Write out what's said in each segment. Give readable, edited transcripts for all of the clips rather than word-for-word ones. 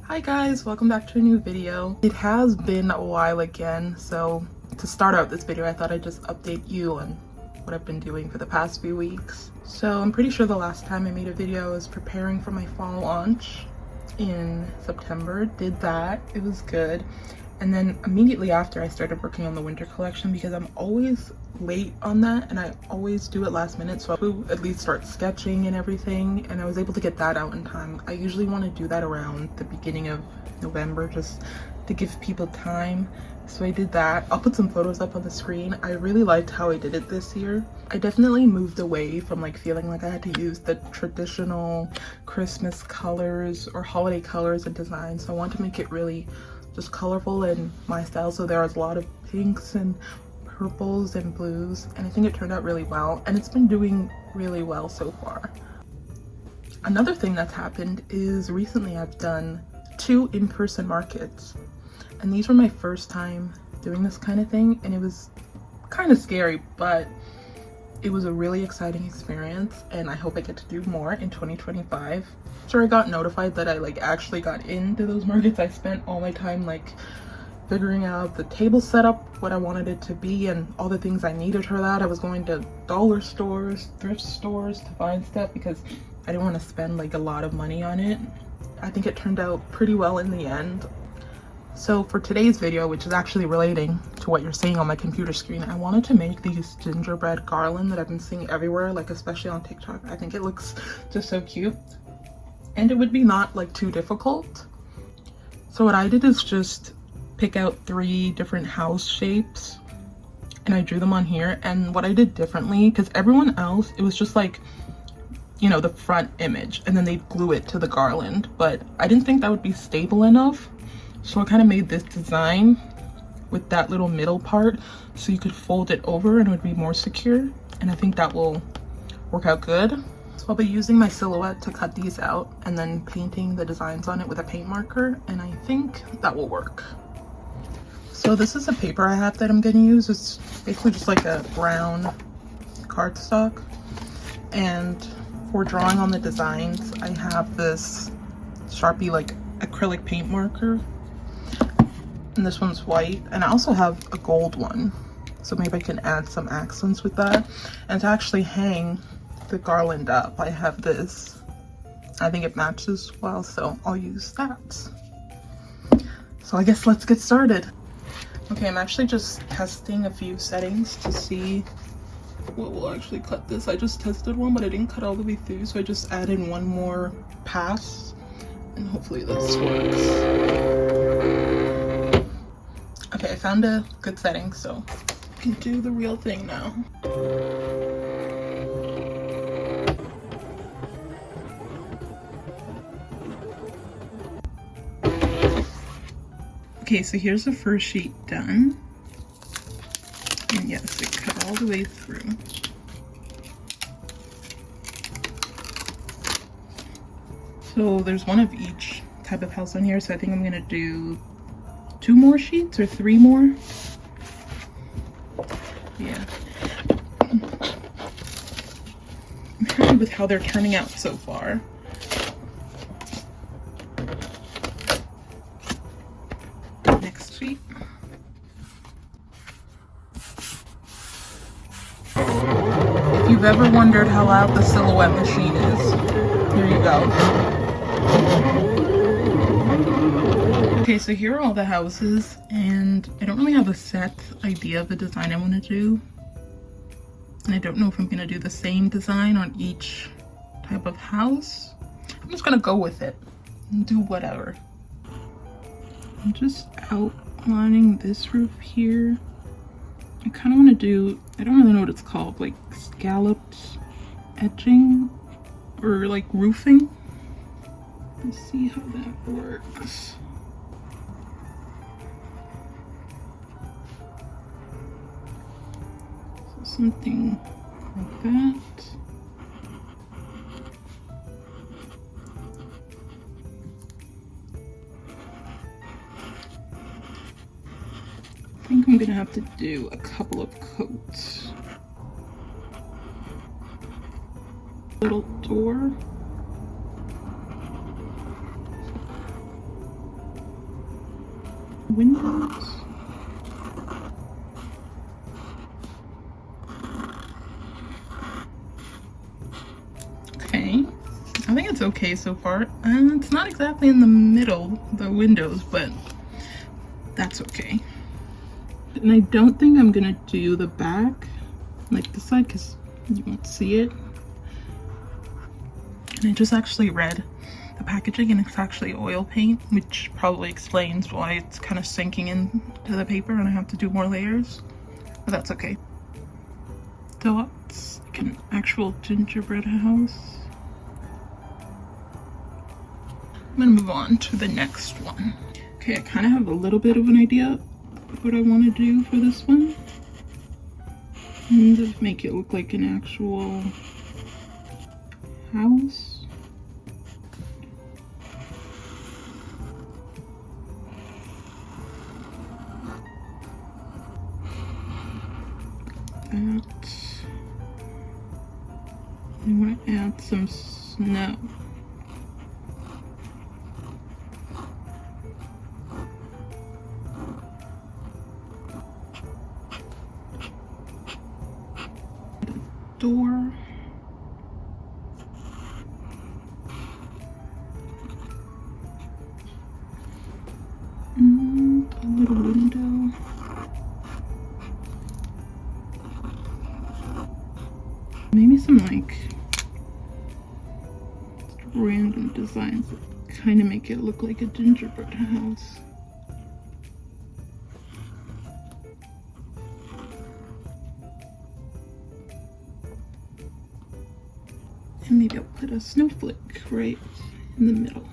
Hi guys, welcome back to a new video. It has been a while again, so to start out this video I thought I'd just update you on what I've been doing for the past few weeks. So I'm pretty sure the last time I made a video I was preparing for my fall launch in September. Did that, it was good. And then immediately after I started working on the winter collection because I'm always late on that and I always do it last minute, so I would at least start sketching and everything, and I was able to get that out in time. I usually want to do that around the beginning of November just to give people time, so I did that. I'll put some photos up on the screen. I really liked how I did it this year. I definitely moved away from like feeling like I had to use the traditional Christmas colors or holiday colors and designs, so I wanted to make it really just colorful in my style. So there was a lot of pinks and purples and blues, and I think it turned out really well, and it's been doing really well so far. Another thing that's happened is recently I've done 2 in-person markets, and these were my first time doing this kind of thing, and it was kind of scary, but it was a really exciting experience, and I hope I get to do more in 2025. So I got notified that I actually got into those markets. I spent all my time figuring out the table setup, what I wanted it to be, and all the things I needed for that. I was going to dollar stores, thrift stores to find stuff because I didn't want to spend a lot of money on it. I think it turned out pretty well in the end. So for today's video, which is actually relating to what you're seeing on my computer screen, I wanted to make these gingerbread garland that I've been seeing everywhere, especially on TikTok. I think it looks just so cute, and it would be not too difficult. So what I did is just pick out 3 different house shapes and I drew them on here. And what I did differently, because everyone else, it was just the front image and then they'd glue it to the garland, but I didn't think that would be stable enough. So I kind of made this design with that little middle part so you could fold it over and it would be more secure, and I think that will work out good. So I'll be using my silhouette to cut these out and then painting the designs on it with a paint marker, and I think that will work. So this is a paper I have that I'm going to use. It's basically just a brown cardstock, and for drawing on the designs I have this Sharpie acrylic paint marker, and this one's white, and I also have a gold one, so maybe I can add some accents with that. And to actually hang the garland up, I have this. I think it matches well, so I'll use that. So I guess let's get started. Okay, I'm actually just testing a few settings to see what will actually cut this. I just tested one, but I didn't cut all the way through, so I just added one more pass, and hopefully this works. Okay, I found a good setting, so I can do the real thing now. Okay, so here's the first sheet done. And yes, it cut all the way through. So there's one of each type of house on here, so I think I'm gonna do 2 more sheets or 3 more. Yeah. I'm happy with how they're turning out so far. Next sheet. If you've ever wondered how loud the silhouette machine is, here you go. Okay, so here are all the houses, and I don't really have a set idea of the design I want to do. And I don't know if I'm going to do the same design on each type of house. I'm just going to go with it and do whatever. I'm just outlining this roof here. I kind of want to do, I don't really know what it's called, scalloped edging or roofing. Let's see how that works. So something like that. I think I'm gonna have to do a couple of coats. Little door. Windows. Okay, I think it's okay so far. And it's not exactly in the middle, the windows, but that's okay. And I don't think I'm gonna do the back like this side because you won't see it. And I just actually read the packaging and it's actually oil paint, which probably explains why it's kind of sinking into the paper and I have to do more layers, but that's okay. Dots, like an actual gingerbread house. I'm gonna move on to the next one. Okay, I kind of have a little bit of an idea of what I want to do for this one. And just make it look like an actual house. I want to add some snow. Door. And a little window. Maybe some like random designs that kind of make it look like a gingerbread house. And maybe I'll put a snowflake right in the middle.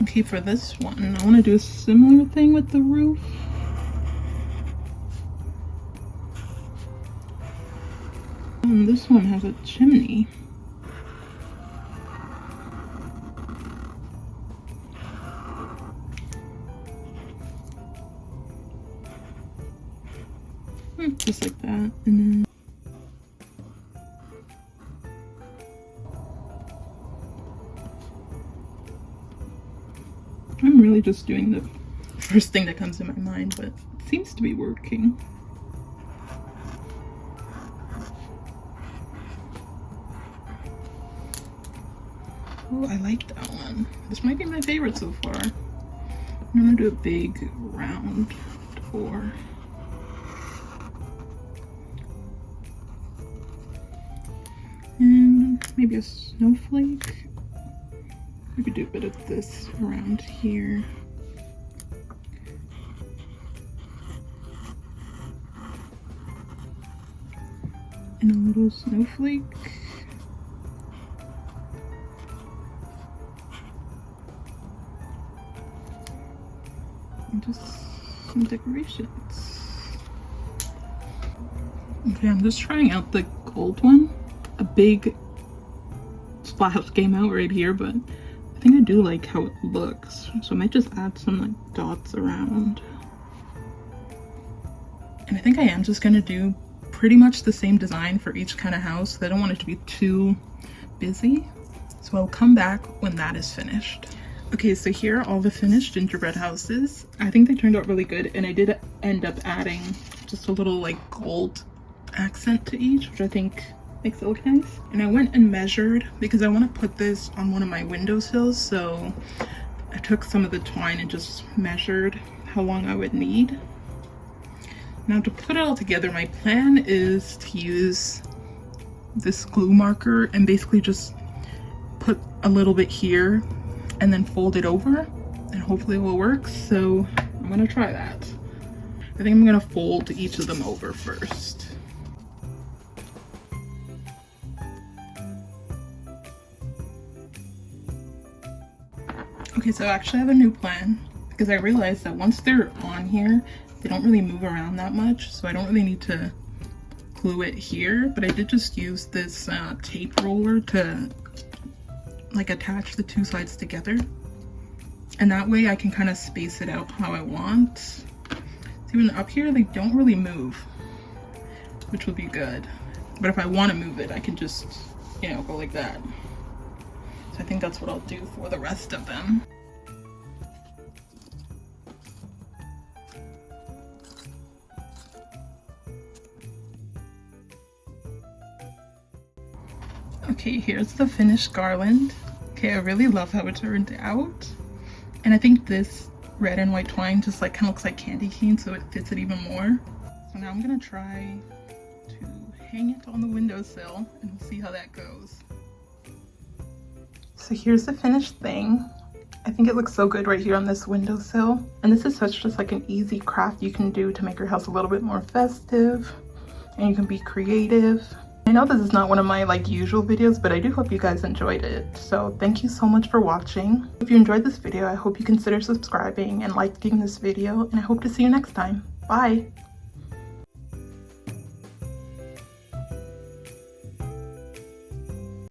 Okay, for this one, I want to do a similar thing with the roof. And this one has a chimney. Just like that, and then I'm really just doing the first thing that comes to my mind, but it seems to be working. Oh, I like that one. This might be my favorite so far. I'm gonna do a big round door. And maybe a snowflake. We could do a bit of this around here. And a little snowflake. And just some decorations. Okay, I'm just trying out the gold one. A big splash came out right here, but I think I do like how it looks, so I might just add some like dots around. And I think I am just gonna do pretty much the same design for each kind of house. I don't want it to be too busy, so I'll come back when that is finished. Okay, so here are all the finished gingerbread houses. I think they turned out really good, and I did end up adding just a little like gold accent to each, which I think makes it look nice. And I went and measured because I want to put this on one of my windowsills, so I took some of the twine and just measured how long I would need. Now to put it all together, my plan is to use this glue marker and basically just put a little bit here and then fold it over, and hopefully it will work. So I'm gonna try that. I think I'm gonna fold each of them over first. Okay, so I actually have a new plan because I realized that once they're on here, they don't really move around that much, so I don't really need to glue it here, but I did just use this tape roller to like attach the two sides together, and that way I can kind of space it out how I want. So even up here, they don't really move, which will be good. But if I want to move it, I can just, you know, go like that. So I think that's what I'll do for the rest of them. Okay, here's the finished garland. Okay, I really love how it turned out. And I think this red and white twine just like kind of looks like candy cane, so it fits it even more. So now I'm gonna try to hang it on the windowsill and we'll see how that goes. So here's the finished thing. I think it looks so good right here on this windowsill. And this is such just like an easy craft you can do to make your house a little bit more festive, and you can be creative. I know this is not one of my like usual videos, but I do hope you guys enjoyed it. So thank you so much for watching. If you enjoyed this video, I hope you consider subscribing and liking this video, and I hope to see you next time. Bye!